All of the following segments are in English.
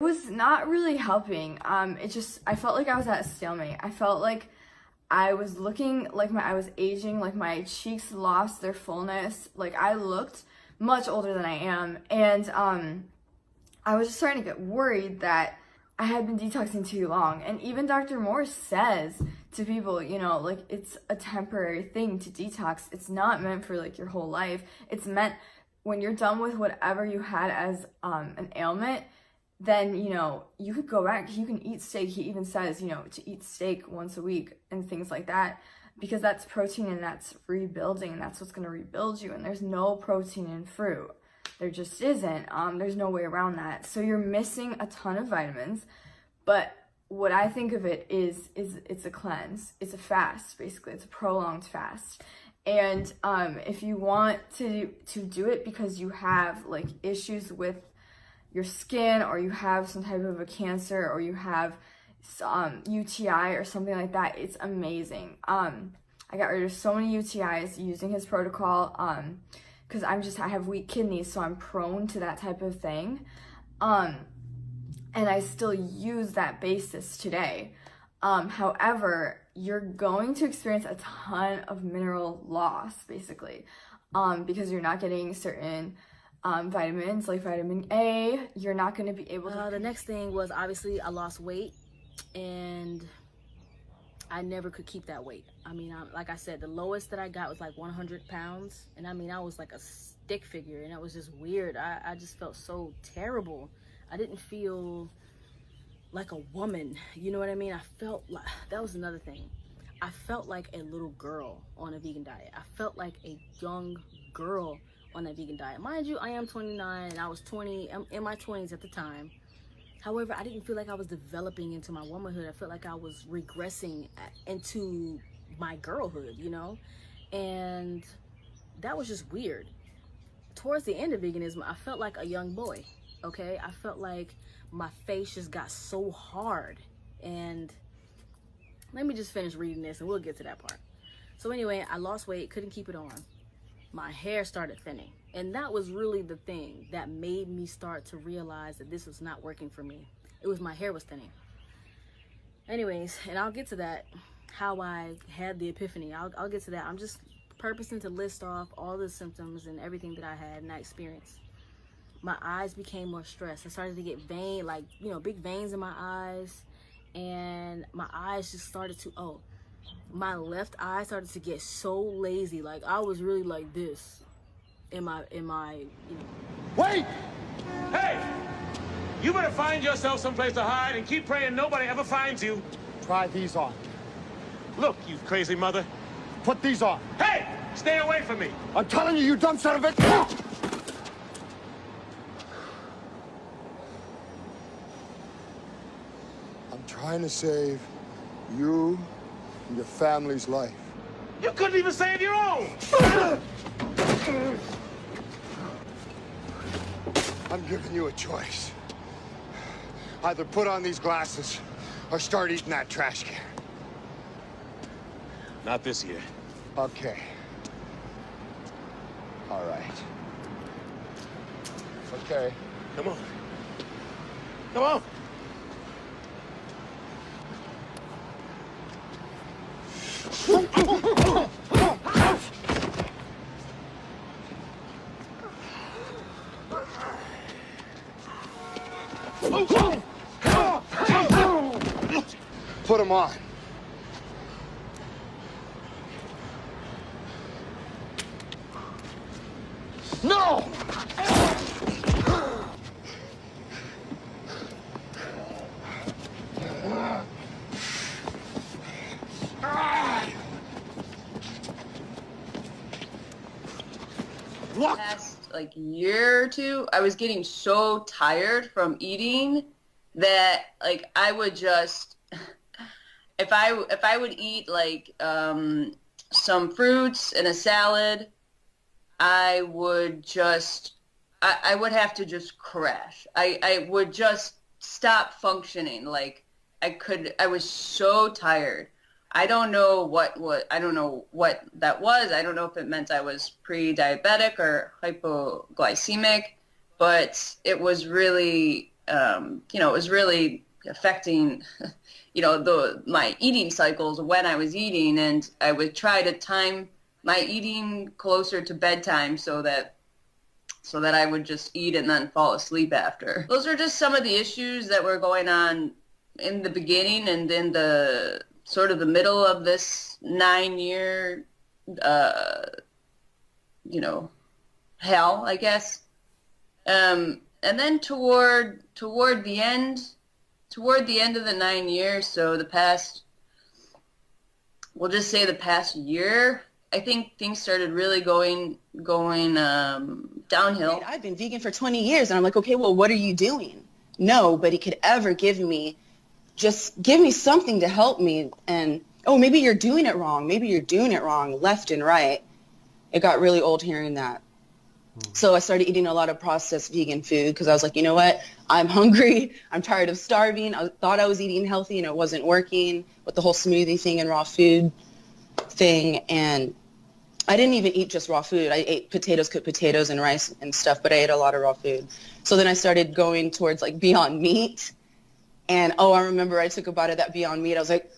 was not really helping. I felt like I was at a stalemate. I felt like I was looking like I was aging, like my cheeks lost their fullness. Like I looked much older than I am. And I was just starting to get worried that I had been detoxing too long. And even Dr. Moore says to people, you know, like it's a temporary thing to detox. It's not meant for like your whole life. It's meant when you're done with whatever you had as an ailment, then, you know, you could go back, you can eat steak. He even says, you know, to eat steak once a week and things like that, because that's protein and that's rebuilding and that's what's going to rebuild you. And there's no protein in fruit. There just isn't. There's no way around that. So you're missing a ton of vitamins. But what I think of it is it's a cleanse. It's a fast, basically. It's a prolonged fast. And if you want to do it because you have like issues with your skin, or you have some type of a cancer, or you have UTI or something like that, it's amazing. I got rid of so many UTIs using his protocol. Because I have weak kidneys, so I'm prone to that type of thing. And I still use that basis today. However, you're going to experience a ton of mineral loss, basically, because you're not getting certain vitamins, like vitamin A. You're not going to be able to... The next thing was, obviously, I lost weight, and I never could keep that weight. I mean, like I said, the lowest that I got was like 100 pounds. And I mean, I was like a stick figure, and it was just weird. I just felt so terrible. I didn't feel like a woman. You know what I mean? I felt like, that was another thing. I felt like a little girl on a vegan diet. I felt like a young girl on a vegan diet. Mind you, I am 29 and I was 20, in my 20s at the time. However, I didn't feel like I was developing into my womanhood. I felt like I was regressing into my girlhood, you know? And that was just weird. Towards the end of veganism, I felt like a young boy, okay? I felt like my face just got so hard. And let me just finish reading this and we'll get to that part. So anyway, I lost weight, couldn't keep it on. My hair started thinning. And that was really the thing that made me start to realize that this was not working for me. It was my hair was thinning. Anyways, and I'll get to that, how I had the epiphany. I'll get to that. I'm just purposing to list off all the symptoms and everything that I had and I experienced. My eyes became more stressed. I started to get big veins in my eyes. And my eyes just started to, my left eye started to get so lazy. Like I was really like this. In my, Wait! Hey! You better find yourself someplace to hide and keep praying nobody ever finds you. Try these on. Look, you crazy mother. Put these on. Hey! Stay away from me! I'm telling you, you dumb son of a... I'm trying to save you and your family's life. You couldn't even save your own! I'm giving you a choice. Either put on these glasses or start eating that trash can. Not this year. Okay. All right. Okay. Come on. Come on! Put them on. No! Past like year or two, I was getting so tired from eating that like I would just if I would eat like some fruits and a salad, I would have to just crash. I would just stop functioning. Like I was so tired. I don't know what that was. I don't know if it meant I was pre-diabetic or hypoglycemic, but it was really it was really affecting, my eating cycles when I was eating, and I would try to time my eating closer to bedtime so that I would just eat and then fall asleep after. Those are just some of the issues that were going on in the beginning and in the sort of the middle of this 9-year, hell, I guess. And then toward the end of the 9 years, so we'll just say the past year, I think things started really going downhill. I've been vegan for 20 years, and I'm like, okay, well, what are you doing? Nobody could ever give me something to help me. And, oh, maybe you're doing it wrong. Maybe you're doing it wrong left and right. It got really old hearing that. So I started eating a lot of processed vegan food because I was like, you know what? I'm hungry. I'm tired of starving. I thought I was eating healthy, and it wasn't working with the whole smoothie thing and raw food thing. And I didn't even eat just raw food. I ate cooked potatoes and rice and stuff, but I ate a lot of raw food. So then I started going towards like Beyond Meat. And I remember I took a bite of that Beyond Meat. I was like,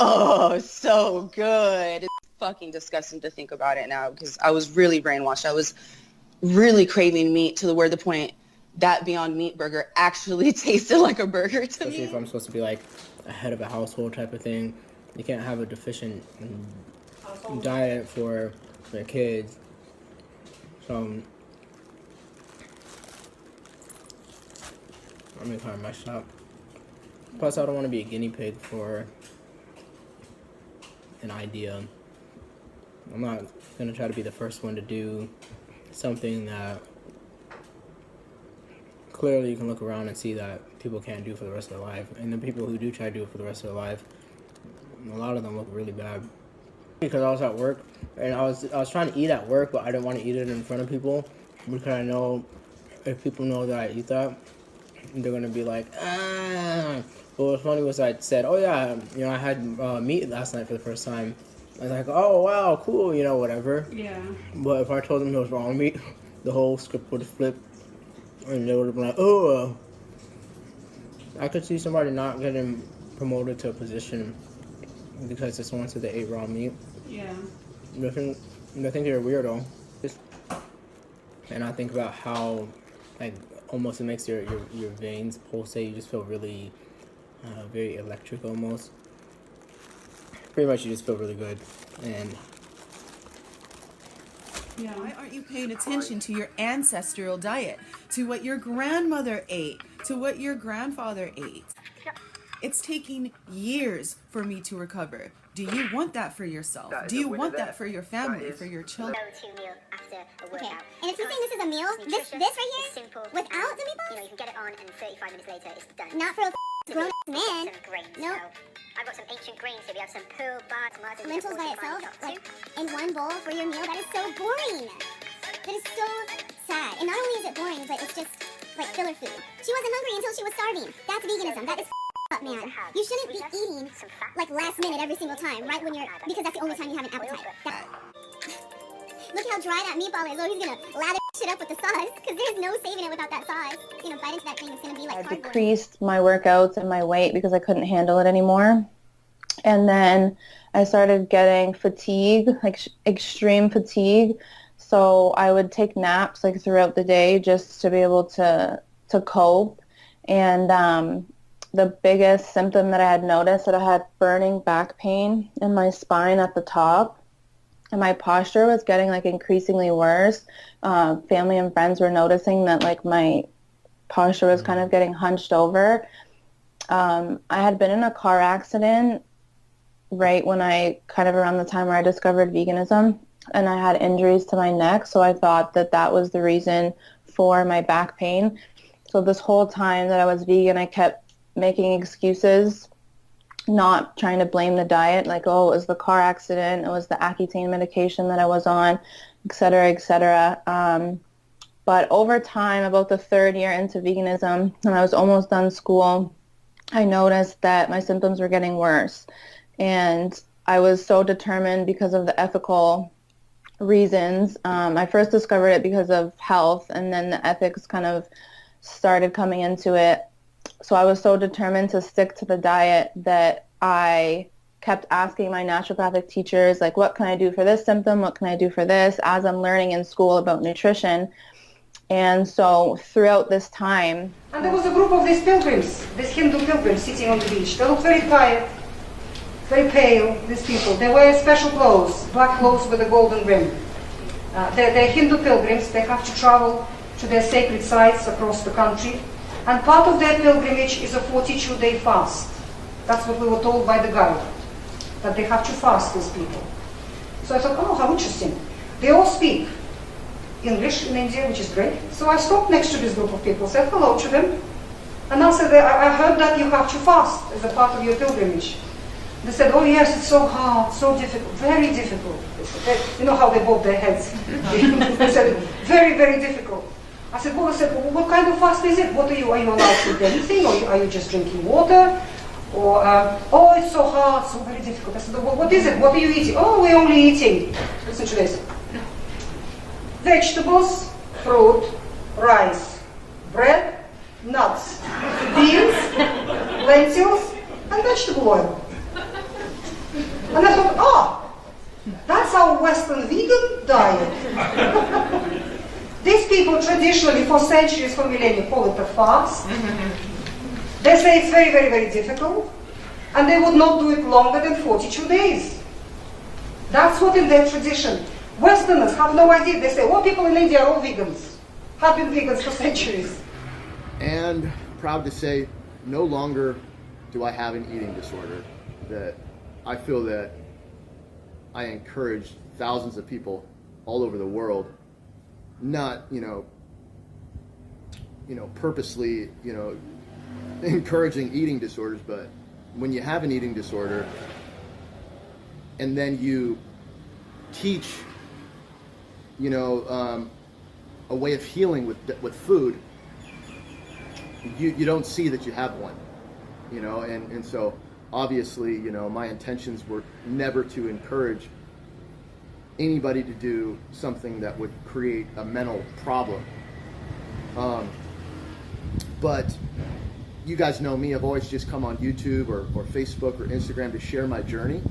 oh, so good. It's fucking disgusting to think about it now because I was really brainwashed. I was really craving meat to the point that Beyond Meat burger actually tasted like a burger to Especially me. if I'm supposed to be like a head of a household type of thing. You can't have a deficient diet for their kids. So I'm kind of messed up. Plus, I don't want to be a guinea pig for an idea. I'm not going to try to be the first one to do something that clearly you can look around and see that people can't do for the rest of their life. And the people who do try to do it for the rest of their life, a lot of them look really bad. Because I was at work, and I was trying to eat at work, but I didn't want to eat it in front of people, because I know if people know that I eat that, they're going to be like, ah. But what's funny was I said, oh yeah, I had meat last night for the first time. I was like, oh wow, cool, whatever. Yeah. But if I told them it was wrong meat, the whole script would have flipped, and they would have been like, oh. I could see somebody not getting promoted to a position because someone said they ate raw meat. Yeah. They think you're a weirdo. And I think about how, like, almost it makes your veins pulsate. You just feel really, very electric almost. Pretty much you just feel really good. And Yeah. Why aren't you paying attention to your ancestral diet, to what your grandmother ate, to what your grandfather ate? It's taking years for me to recover. Do you want that for yourself? Do you want that for your family, for your children? Go-to meal after a workout. Okay. And if you're saying this is a meal, this right here, simple, without the meatballs? You can get it on and 35 minutes later it's done. Not for a grown man. Some grains. Nope. So I've got some ancient grains here. We have some pearl bark, tomatoes, lentils by itself, like in one bowl for your meal. That is so boring. That is so sad. And not only is it boring, but it's just like filler food. She wasn't hungry until she was starving. That's veganism. That is up, man. You shouldn't be eating like last minute every single time, right when you're, because that's the only time you have an appetite. Look how dry that meatball is. Oh, he's gonna lather shit up with the sauce, because there's no saving it without that sauce. You're gonna bite into that thing, it's gonna be like cardboard. I decreased my workouts and my weight because I couldn't handle it anymore. And then I started getting fatigue, like extreme fatigue. So I would take naps like throughout the day just to be able to cope. And the biggest symptom that I had noticed that I had burning back pain in my spine at the top. And my posture was getting like increasingly worse. Family and friends were noticing that like my posture was kind of getting hunched over. I had been in a car accident right when around the time where I discovered veganism, and I had injuries to my neck. So I thought that that was the reason for my back pain. So this whole time that I was vegan, I kept making excuses, not trying to blame the diet, like, oh, it was the car accident, it was the Accutane medication that I was on, et cetera, et cetera. But over time, about the third year into veganism, when I was almost done school, I noticed that my symptoms were getting worse. And I was so determined because of the ethical reasons. I first discovered it because of health, and then the ethics kind of started coming into it So I was so determined to stick to the diet that I kept asking my naturopathic teachers, like, what can I do for this symptom? What can I do for this? As I'm learning in school about nutrition. And so throughout this time... And there was a group of these pilgrims, these Hindu pilgrims sitting on the beach. They looked very tired, very pale, these people. They wear special clothes, black clothes with a golden rim. They're Hindu pilgrims. They have to travel to their sacred sites across the country. And part of their pilgrimage is a 42-day fast. That's what we were told by the guide, that they have to fast, these people. So I thought, oh, how interesting. They all speak English in India, which is great. So I stopped next to this group of people, said hello to them, and I said, I heard that you have to fast as a part of your pilgrimage. They said, oh yes, it's so hard, so difficult, very difficult. You know how they bob their heads. They said, very, very difficult. I said, well, what kind of fast is it? What are you allowed to eat anything, or are you just drinking water? Or, oh, it's so hard, so very difficult. I said, well, what is it? What are you eating? Oh, we're only eating, listen to this, vegetables, fruit, rice, bread, nuts, beans, lentils, and vegetable oil. And I thought, oh, that's our Western vegan diet. These people traditionally, for centuries, for millennia, call it a fast. They say it's very, very, very difficult, and they would not do it longer than 42 days. That's what in their tradition. Westerners have no idea. They say, well, people in India are all vegans, have been vegans for centuries. And proud to say, no longer do I have an eating disorder. That I feel that I encourage thousands of people all over the world, not, purposely, encouraging eating disorders, but when you have an eating disorder and then you teach, a way of healing with food, you don't see that you have one, and so obviously, my intentions were never to encourage anybody to do something that would create a mental problem. But you guys know me, I've always just come on YouTube or Facebook or Instagram to share my journey.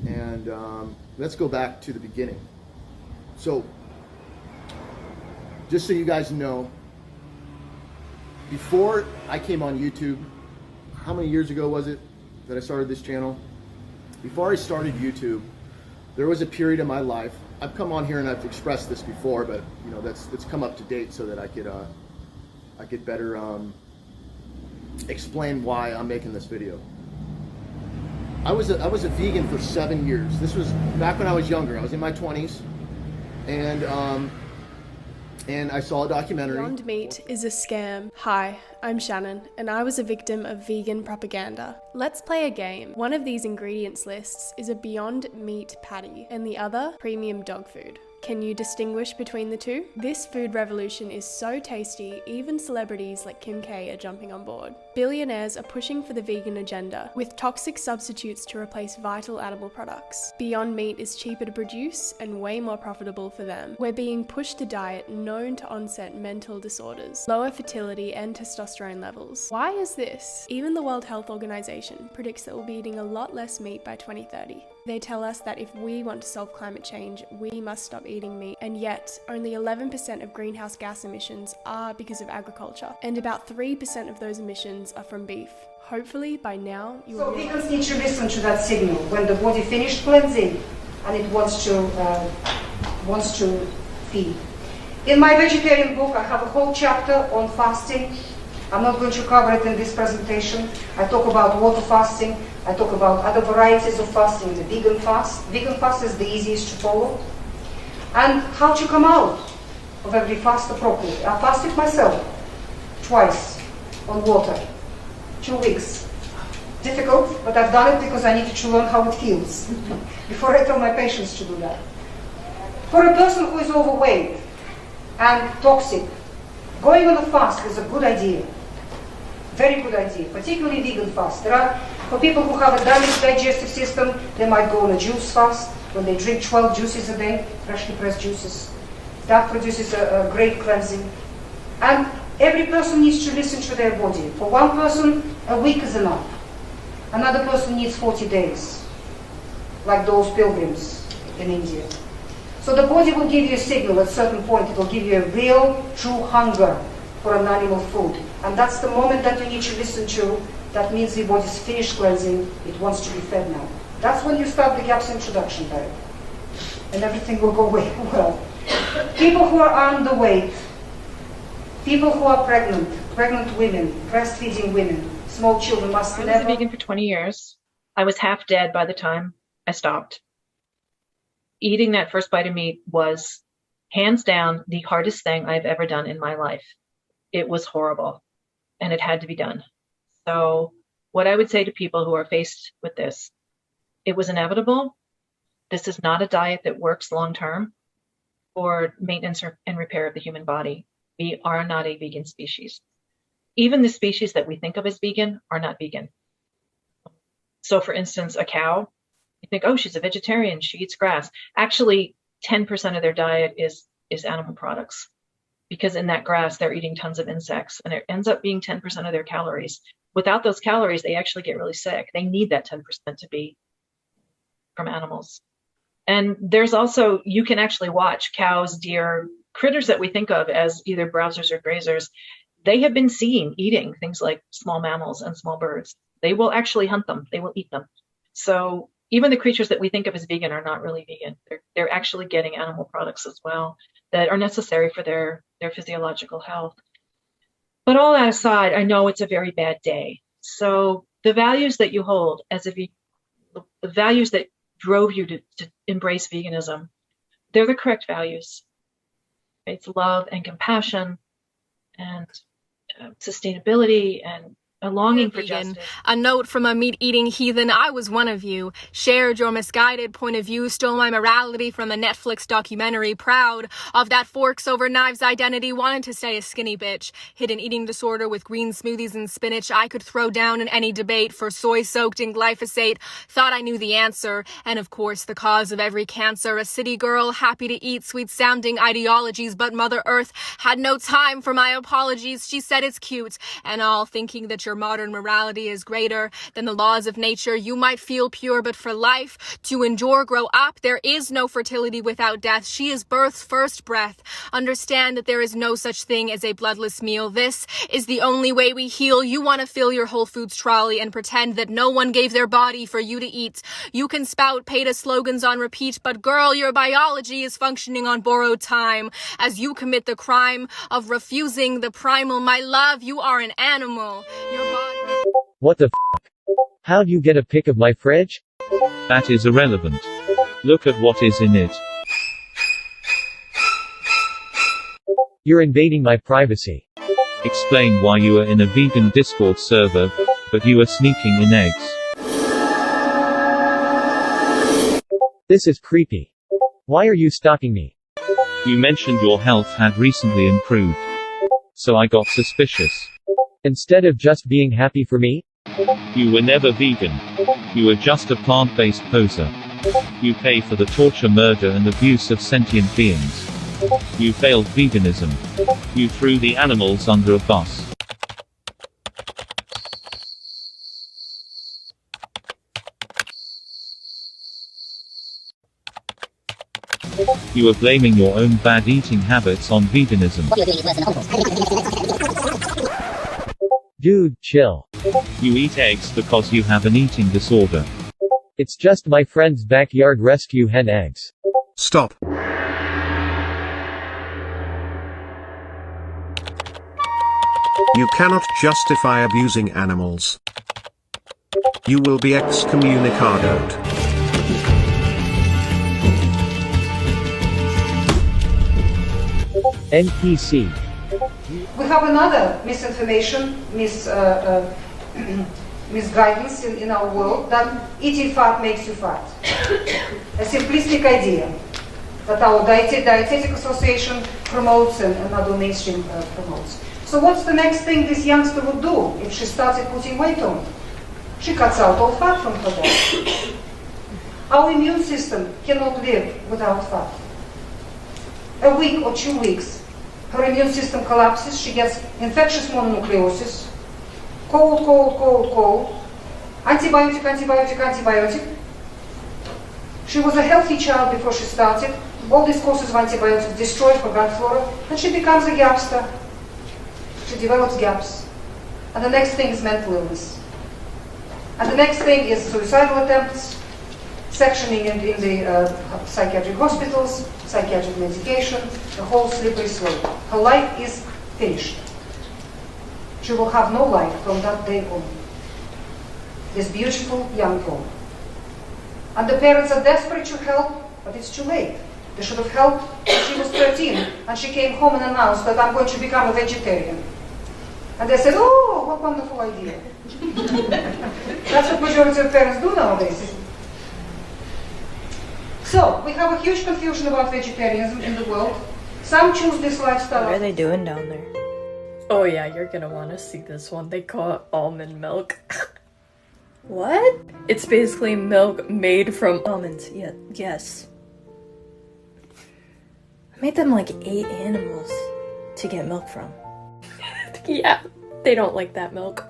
And let's go back to the beginning. So, just so you guys know, before I came on YouTube, how many years ago was it that I started this channel? Before I started YouTube, there was a period in my life, I've come on here and I've expressed this before, but that's come up to date so that I could better explain why I'm making this video. I was a vegan for 7 years. This was back when I was younger. I was in my 20s, and I saw a documentary. Beyond Meat is a scam. Hi, I'm Shannon, and I was a victim of vegan propaganda. Let's play a game. One of these ingredients lists is a Beyond Meat patty, and the other, premium dog food. Can you distinguish between the two? This food revolution is so tasty, even celebrities like Kim K are jumping on board. Billionaires are pushing for the vegan agenda, with toxic substitutes to replace vital animal products. Beyond Meat is cheaper to produce and way more profitable for them. We're being pushed a diet known to onset mental disorders, lower fertility and testosterone levels. Why is this? Even the World Health Organization predicts that we'll be eating a lot less meat by 2030. They tell us that if we want to solve climate change, we must stop eating meat, and yet only 11% of greenhouse gas emissions are because of agriculture, and about 3% of those emissions are from beef. Hopefully by now you will. So vegans need to listen to that signal when the body finished cleansing and it wants to feed. In my vegetarian book, I have a whole chapter on fasting. I'm not going to cover it in this presentation. I talk about water fasting. I talk about other varieties of fasting, the vegan fast. Vegan fast is the easiest to follow. And how to come out of every fast appropriately. I fasted myself twice on water, 2 weeks. Difficult, but I've done it because I needed to learn how it feels before I tell my patients to do that. For a person who is overweight and toxic, going on a fast is a good idea. Very good idea, particularly vegan fast. For people who have a damaged digestive system, they might go on a juice fast when they drink 12 juices a day, freshly pressed juices. That produces a great cleansing. And Every person needs to listen to their body. For one person, a week is enough. Another person needs 40 days, like those pilgrims in India. So the body will give you a signal at a certain point. It will give you a real, true hunger for an animal food. And that's the moment that you need to listen to. That means the body's finished cleansing. It wants to be fed now. That's when you start the GAPS introduction diet. And everything will go well. People who are underweight, people who are pregnant women, breastfeeding women, small children must never... I was a vegan for 20 years. I was half dead by the time I stopped. Eating that first bite of meat was hands down the hardest thing I've ever done in my life. It was horrible, and it had to be done. So what I would say to people who are faced with this, it was inevitable. This is not a diet that works long-term for maintenance and repair of the human body. We are not a vegan species. Even the species that we think of as vegan are not vegan. So for instance, a cow, you think, oh, she's a vegetarian, she eats grass. Actually, 10% of their diet is animal products, because in that grass, they're eating tons of insects, and it ends up being 10% of their calories. Without those calories, they actually get really sick. They need that 10% to be from animals. And there's also, you can actually watch cows, deer, critters that we think of as either browsers or grazers. They have been seen eating things like small mammals and small birds. They will actually hunt them. They will eat them. So even the creatures that we think of as vegan are not really vegan. They're actually getting animal products as well that are necessary for their physiological health. But all that aside, I know it's a very bad day. So the values that you hold as a vegan, the values that drove you to embrace veganism, they're the correct values. It's love and compassion and sustainability and a longing for justice. A note from a meat-eating heathen, I was one of you. Shared your misguided point of view, stole my morality from the Netflix documentary. Proud of that forks over knives identity, wanted to stay a skinny bitch. Hidden eating disorder with green smoothies and spinach I could throw down in any debate for soy soaked in glyphosate. Thought I knew the answer, and of course the cause of every cancer. A city girl, happy to eat sweet-sounding ideologies, but Mother Earth had no time for my apologies. She said it's cute, and all thinking that your modern morality is greater than the laws of nature. You might feel pure, but for life to endure, grow up. There is no fertility without death. She is birth's first breath. Understand that there is no such thing as a bloodless meal. This is the only way we heal. You want to fill your Whole Foods trolley and pretend that no one gave their body for you to eat. You can spout PETA slogans on repeat, but girl, your biology is functioning on borrowed time as you commit the crime of refusing the primal. My love, you are an animal. Your body... What the f***? How'd you get a pic of my fridge? That is irrelevant. Look at what is in it. You're invading my privacy. Explain why you are in a vegan Discord server, but you are sneaking in eggs. This is creepy. Why are you stalking me? You mentioned your health had recently improved. So I got suspicious. Instead of just being happy for me? You were never vegan. You were just a plant-based poser. You pay for the torture, murder and abuse of sentient beings. You failed veganism. You threw the animals under a bus. You are blaming your own bad eating habits on veganism. Dude, chill. You eat eggs because you have an eating disorder. It's just my friend's backyard rescue hen eggs. Stop. You cannot justify abusing animals. You will be excommunicated. NPC. We have another misinformation, misguidance in our world that eating fat makes you fat. A simplistic idea that our dietetic association promotes and another mainstream promotes. So what's the next thing this youngster would do if she started putting weight on? She cuts out all fat from her body. Our immune system cannot live without fat. A week or 2 weeks, her immune system collapses, she gets infectious mononucleosis, cold, antibiotic. She was a healthy child before she started. All these courses of antibiotics destroyed her gut flora, and she becomes a gapster. She develops gaps. And the next thing is mental illness. And the next thing is suicidal attempts, sectioning in the psychiatric hospitals, psychiatric medication, the whole slippery slope. Her life is finished. She will have no life from that day on. This beautiful young girl. And the parents are desperate to help, but it's too late. They should have helped when she was 13 and she came home and announced that I'm going to become a vegetarian. And they said, oh, what wonderful idea. That's what majority of parents do nowadays. So, we have a huge confusion about vegetarianism in the world. Some choose this lifestyle. What are they doing down there? Oh yeah, you're gonna want to see this one. They call it almond milk. What? It's basically milk made from almonds. Yeah, yes. I made them like 8 animals to get milk from. Yeah, they don't like that milk.